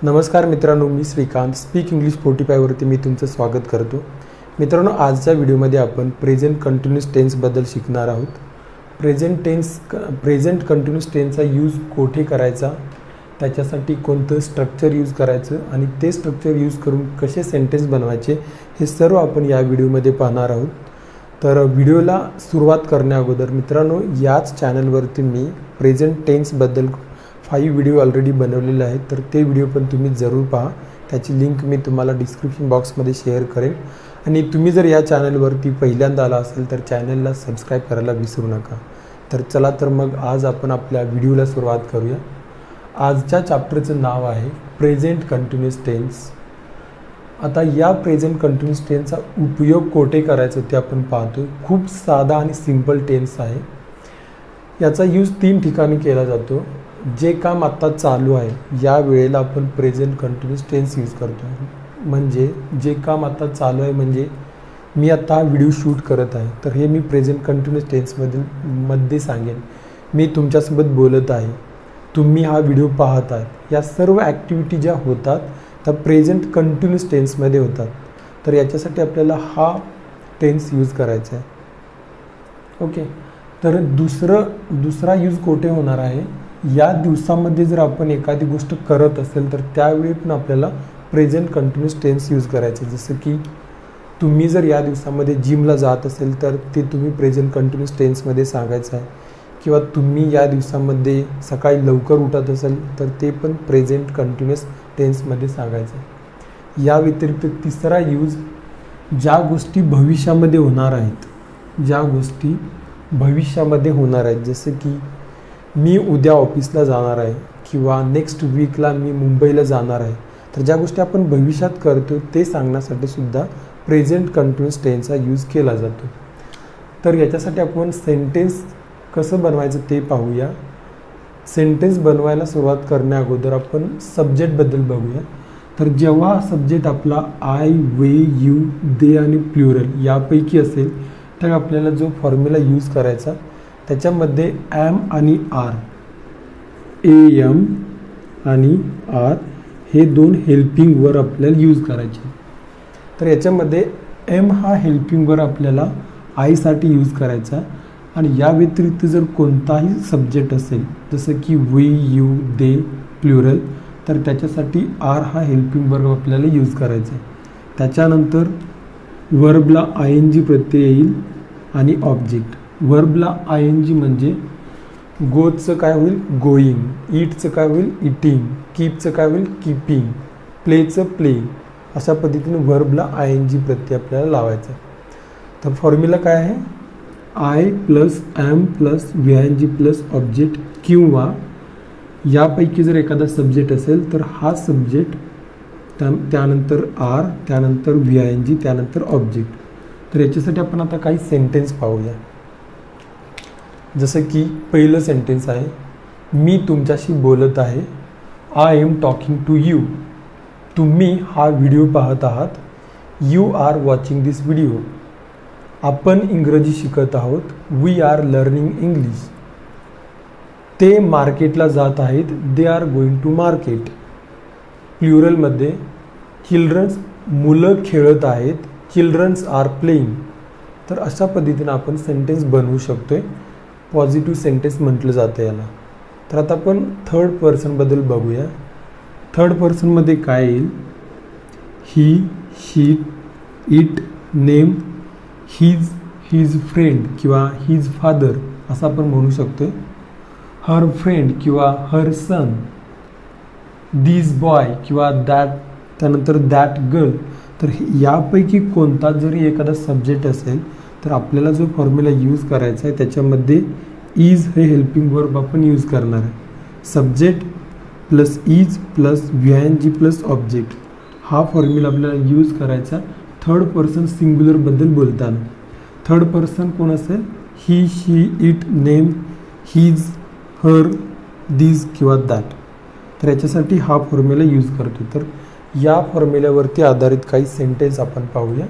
नमस्कार मित्रांनो, मी Shrikant speak English 45 वरती मी तुमचं स्वागत करतो। मित्रांनो, आजच्या व्हिडिओमध्ये आपण प्रेझेंट कंटिन्यूअस टेन्स बद्दल शिकणार आहोत। प्रेझेंट कंटिन्यूअस टेन्सचा यूज कोठे करायचा, त्याच्यासाठी कोणतं स्ट्रक्चर यूज करायचं आणि ते स्ट्रक्चर यूज करून कसे सेंटेन्स बनवायचे हे सर्व आपण या व्हिडिओमध्ये पाहणार आहोत। तर व्हिडिओला सुरुवात करण्या अगोदर मित्रांनो, याच चॅनलवरती मी प्रेझेंट टेन्स बद्दल 5 व्हिडिओ ऑलरेडी बनवलेले आहेत, तर ते व्हिडिओ पण तुम्ही जरूर पहा। त्याची लिंक मी तुम्हाला डिस्क्रिप्शन बॉक्समध्ये शेअर करेन। आणि तुम्ही जर या चॅनलवरती पहिल्यांदा आला असेल तर चॅनलला सबस्क्राईब करायला विसरू नका। तर चला तर मग आज आपण आपल्या व्हिडिओला सुरुवात करूया। आजच्या चॅप्टरचं नाव आहे प्रेझेंट कंटिन्यूअस टेन्स। आता या प्रेझेंट कंटिन्यूअस टेन्सचा उपयोग कोठे करायचा ते आपण पाहतो। खूप साधा आणि सिंपल टेन्स आहे। याचा यूज 3 ठिकाणी केला जातो। जे काम आता चालू आहे या वेळेला आपण प्रेझेंट कंटिन्यूअस टेन्स यूज करतो। म्हणजे जे काम आता चालू आहे, म्हणजे मी आता हा व्हिडिओ शूट करत आहे, तर हे मी प्रेझेंट कंटिन्यूअस टेन्समध्ये सांगेन। मी तुमच्यासोबत बोलत आहे, तुम्ही हा व्हिडिओ पाहत आहात, या सर्व ॲक्टिव्हिटी ज्या होतात त्या प्रेझेंट कंटिन्यूअस टेन्समध्ये होतात। तर याच्यासाठी आपल्याला हा टेन्स यूज करायचा आहे। ओके, तर दुसरा यूज कोठे होणार आहे, या दिवसामध्ये जर आपण एखादी गोष्ट करत असेल तर त्यावेळी पण आपल्याला प्रेझेंट कंटिन्यूअस टेन्स यूज करायचे। जसं की तुम्ही जर या दिवसामध्ये जिमला जात असेल तर ते तुम्ही प्रेझेंट कंटिन्यूअस टेन्समध्ये सांगायचं आहे। किंवा तुम्ही या दिवसामध्ये सकाळी लवकर उठत असेल तर ते पण प्रेझेंट कंटिन्यूअस टेन्समध्ये सांगायचं आहे। या व्यतिरिक्त तिसरा यूज, ज्या गोष्टी भविष्यामध्ये होणार आहेत, जसं की मी उद्या ऑफिसला जाणार आहे किंवा नेक्स्ट वीकला मी मुंबईला जाणार आहे, तर ज्या गोष्टी आपण भविष्यात करतो ते सांगण्यासाठी सुद्धा प्रेझेंट कंटिन्यूअस टेन्सचा यूज केला जातो। तर याच्यासाठी आपण सेंटेन्स कसं बनवायचं ते पाहूया। सेंटेन्स बनवायला सुरुवात करण्या अगोदर आपण सब्जेक्टबद्दल बघूया। तर जेव्हा सब्जेक्ट आपला आय, वे, यू, दे आणि प्लुरल यापैकी असेल तर आपल्याला जो फॉर्म्युला यूज करायचा त्याच्यामध्ये एम आणि आर, एम आणि आर हे 2 हेल्पिंग वर्ब आपल्याला यूज करायचे। तर याच्यामध्ये एम हा हेल्पिंग वर्ब आपल्याला आयसाठी यूज करायचा आणि या व्यतिरिक्त जर कोणताही सब्जेक्ट असेल जसं की वी, यू, दे, प्लुरल, तर त्याच्यासाठी आर हा हेल्पिंग वर्ब आपल्याला यूज करायचा आहे। त्याच्यानंतर वर्बला ING प्रत्यय येईल आणि ऑब्जेक्ट। वर्बला ING म्हणजे गोचं काय होईल गोईंग, ईटचं काय होईल ईटिंग, कीपचं काय होईल कीपिंग, प्लेचं प्लेइंग। अशा पद्धतीने वर्बला ING प्रत्यय आपल्याला लावायचा। तर फॉर्म्युला काय आहे, I plus am plus VING plus object, किंवा यापैकी जर एखादा सब्जेक्ट असेल तर हा सब्जेक्ट, त्यानंतर आर, त्यानंतर VING, त्यानंतर ऑब्जेक्ट। तर याच्यासाठी आपण आता काही सेंटेन्स पाहूया। जसं की पहिलं सेंटेन्स आहे, मी तुमच्याशी बोलत आहे, I am talking to you. तुम्ही हा व्हिडिओ पाहत आहात, you are watching this video. आपण इंग्रजी शिकत आहोत, वी आर लर्निंग इंग्लिश। ते मार्केटला जात आहेत, they are going to market. प्लुरलमध्ये चिल्ड्रन्स, मुलं खेळत आहेत, चिल्ड्रन्स आर प्लेइंग। तर अशा पद्धतीने आपण सेंटेन्स बनवू शकतोय। पॉझिटिव्ह सेंटेन्स म्हटलं जातं याला। तर आता आपण थर्ड पर्सनबद्दल बघूया। थर्ड पर्सनमध्ये काय येईल, ही, शी, इट, नेम, हिज फ्रेंड किंवा हिज फादर असं आपण म्हणू शकतोय। हर फ्रेंड किंवा हर सन, दिस बॉय किंवा दॅट, त्यानंतर दॅट गर्ल। तर यापैकी कोणता जरी एखादा सब्जेक्ट असेल तर आपल्याला जो फॉर्म्युला यूज करायचा आहे त्याच्यामध्ये इज हे हेल्पिंग वर्ब आपण यूज करणार आहे। Subject plus is plus VING plus object हा फॉर्म्युला आपल्याला यूज करायचा थर्ड पर्सन सिंग्युलरबद्दल बोलताना। थर्ड पर्सन कोण असेल, ही, शी, इट, नेम, हिज, हर, दिस किंवा दॅट। तर याच्यासाठी हा फॉर्म्युला यूज करतो। तर या फॉर्म्युल्यावरती आधारित काही सेंटेन्स आपण पाहूया।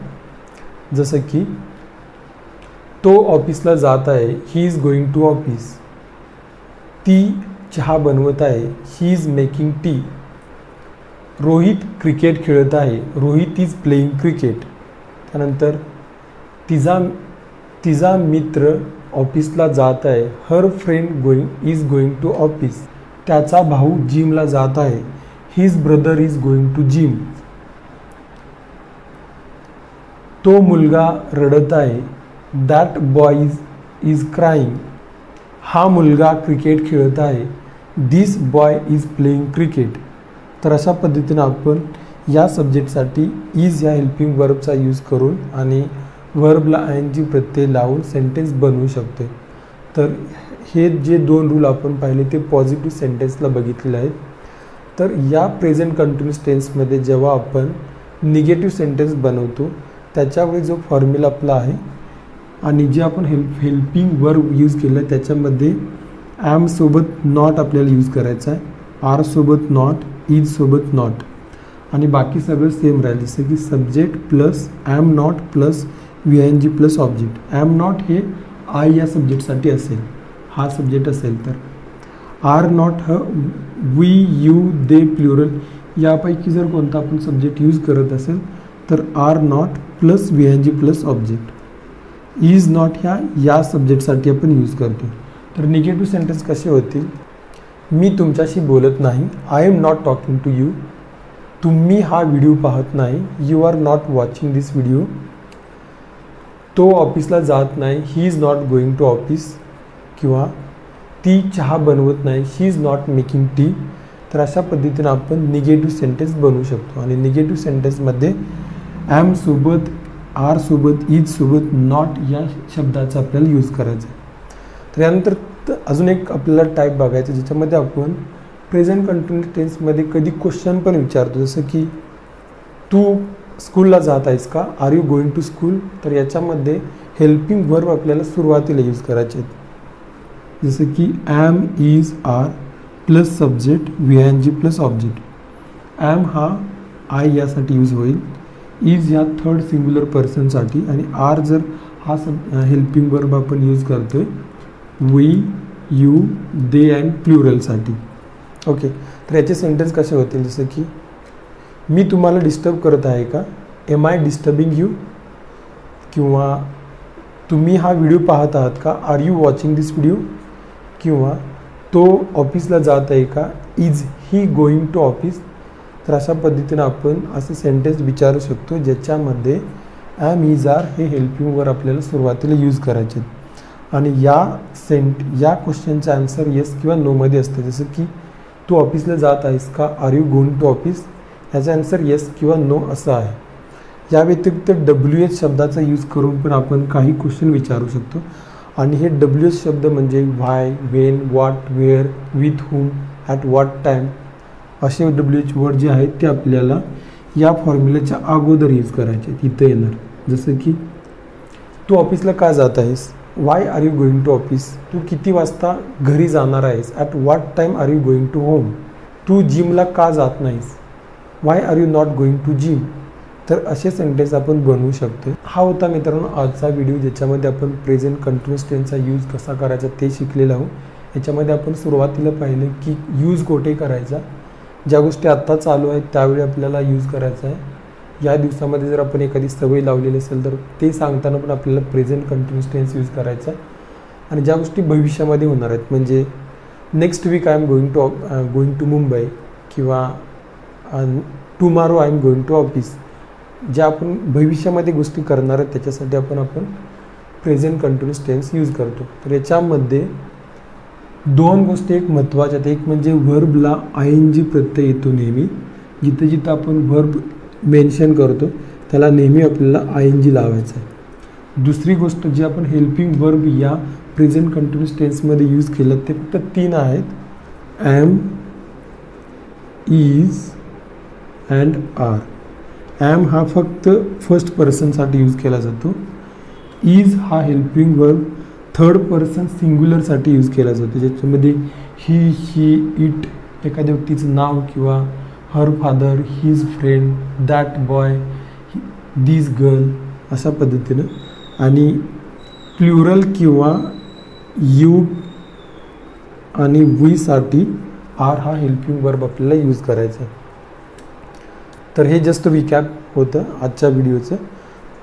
जसं की तो ऑफिसला जात आहे, he is going to office. ती चहा बनवत आहे, she is making tea. Rohit cricket खेळत आहे. Rohit is playing cricket. त्यानंतर तिचा मित्र ऑफिसला जात आहे. Her friend is going to office. त्याचा भाऊ जिमला जात आहे. His brother is going to gym. तो मुलगा रडत आहे. That boy is crying. हा मुलगा क्रिकेट खेळत आहे. This boy is playing cricket. तर अशा पद्धतीने आपण या सब्जेक्टसाठी इज या हेल्पिंग वर्बचा यूज करून आणि वर्बला ING प्रत्यय लावून सेंटेन्स बनवू शकतो. तर हे जे 2 रूल आपण पाहिले ते पॉझिटिव्ह सेंटेन्सला बघितलेले आहेत. तर या प्रेझेंट कंटिन्यूअस टेन्समध्ये जेव्हा आपण निगेटिव्ह सेंटेन्स बनवतो त्याच्यावेळी जो फॉर्म्युला आपला आहे आणि जे आपण हेल्पिंग वर्ब यूज केलं आहे त्याच्यामध्ये ॲम सोबत नॉट आपल्याला यूज करायचा आहे. आर सोबत नॉट, इज सोबत नॉट आणि बाकी सगळं सेम राहील. जसं की subject plus am not plus VING plus object. Am not हे आय या सब्जेक्टसाठी असेल, हा सब्जेक्ट असेल तर. Are not we, you, they plural यापैकी जर कोणता आपण सब्जेक्ट यूज करत असेल तर are not plus VING plus object. Is not ह्या या सब्जेक्टसाठी आपण यूज करतो. तर निगेटिव्ह सेंटेन्स कसे होतील? मी तुमच्याशी बोलत नाही. I am not talking to you. तुम्ही हा व्हिडिओ पाहत नाही. You are not watching this video. तो ऑफिसला जात नाही. He is not going to office. किंवा ती चहा बनवत नाही. She is not making tea. तर अशा पद्धतीने आपण निगेटिव्ह सेंटेन्स बनवू शकतो. आणि निगेटिव्ह सेंटेन्समध्ये ॲम सोबत, आर सोबत, इज सोबत नॉट या शब्दाचा आपल्याला यूज करायचा आहे. तर यानंतर अजून एक आपल्याला टाईप बघायचं ज्याच्यामध्ये आपण प्रेझेंट कंटिन्यूअस टेन्समध्ये कधी क्वेश्चन पण विचारतो. जसं की तू स्कूलला जात आहेस का? Are you going to school? तर याच्यामध्ये हेल्पिंग वर्ब आपल्याला सुरुवातीला यूज करायचे आहेत. जसं की am, is, are plus subject VING plus object. Am हा आय यासाठी यूज होईल. इज या थर्ड सिंग्युलर पर्सनसाठी आणि आर जर हा हेल्पिंग वर्ब आपण यूज करतोय वी, यू, दे अँड प्लुरलसाठी. ओके. तर याचे सेंटेन्स कसे होतील? जसं की मी तुम्हाला डिस्टर्ब करत आहे का? Am I disturbing you? किंवा तुम्ही हा व्हिडिओ पाहत आहात का? Are you watching this video? किंवा तो ऑफिसला जात आहे का? Is he going to office? तर अशा पद्धतीने आपण असे सेंटेन्स विचारू शकतो ज्याच्यामध्ये ॲम, इज, आर हे हेल्पिंग वर्ब आपल्याला सुरुवातीला यूज करायचे आहेत. आणि या क्वेश्चनचा आन्सर येस किंवा नोमध्ये असतं. जसं की तू ऑफिसला जात आहेस का? Are you going to office? याचा आन्सर येस किंवा नो असं आहे. या व्यतिरिक्त WH शब्दाचा यूज करून पण आपण काही क्वेश्चन विचारू शकतो. आणि हे WH शब्द म्हणजे why, when, what, where, with whom, at what time असे WH वर्ड जे आहेत ते आपल्याला या फॉर्म्युल्याच्या अगोदर यूज करायचे तिथं येणार. जसं की तू ऑफिसला का जात आहेस? Why are you going to office? तू किती वाजता घरी जाणार आहेस? At what time are you going to home? तू जिमला का जात नाहीस? Why are you not going to gym? तर असे सेंटेन्स आपण बनवू शकतो. हा होता मित्रांनो आजचा व्हिडिओ ज्याच्यामध्ये आपण प्रेझेंट कंटिन्यूअस टेन्सचा यूज कसा करायचा ते शिकलेलो आहोत. याच्यामध्ये आपण सुरुवातीला पाहिलं की यूज कोठे करायचा, ज्या गोष्टी आत्ता चालू आहेत त्यावेळी आपल्याला यूज करायचा आहे. या दिवसामध्ये जर आपण एखादी सवय लावलेली असेल तर ते सांगताना पण आपल्याला प्रेझेंट कंटिन्यूअस टेन्स यूज करायचा आहे. आणि ज्या गोष्टी भविष्यामध्ये होणार आहेत म्हणजे next week I am going to Mumbai किंवा tomorrow I am going to office, ज्या आपण भविष्यामध्ये गोष्टी करणार आहेत त्याच्यासाठी आपण प्रेझेंट कंटिन्यूअस टेन्स यूज करतो. तर याच्यामध्ये 2 गोष्टी एक महत्त्वाच्या आहेत. एक म्हणजे व्हर्बला ING प्रत्यय येतो नेहमी. जिथं जिथं आपण व्हर्ब मेन्शन करतो त्याला नेहमी आपल्याला ING लावायचं आहे. दुसरी गोष्ट जी आपण हेल्पिंग वर्ब या प्रेझेंट कंटिन्यूअस टेन्समध्ये यूज केलं ते फक्त 3 आहेत. Am, is and are. Am हा फक्त फर्स्ट पर्सनसाठी यूज केला जातो. इज हा हेल्पिंग वर्ब थर्ड पर्सन सिंग्युलरसाठी यूज केला जातो, ज्याच्यामध्ये ही, शी, इट एखाद्या व्यक्तीचं नाव किंवा her father, his friend, that boy, this girl अशा पद्धतीनं. आणि प्लुरल किंवा यू आणि वीसाठी आर हा हेल्पिंग वर्ब आपल्याला यूज करायचा आहे. तर हे जस्ट रिकॅप होतं आजच्या व्हिडिओचं.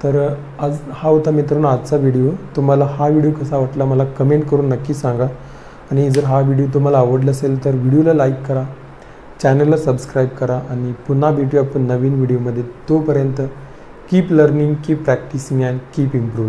तर आज हा होता मित्रांनो आजचा व्हिडिओ. तुम्हाला हा व्हिडिओ कसा वाटला मला कमेंट करून नक्की सांगा. आणि जर हा व्हिडिओ तुम्हाला आवडला असेल तर व्हिडिओला लाईक करा, चॅनलला सबस्क्राईब करा आणि पुन्हा भेटूया आपण नवीन व्हिडिओमध्ये. तोपर्यंत keep learning, keep practising and keep improving.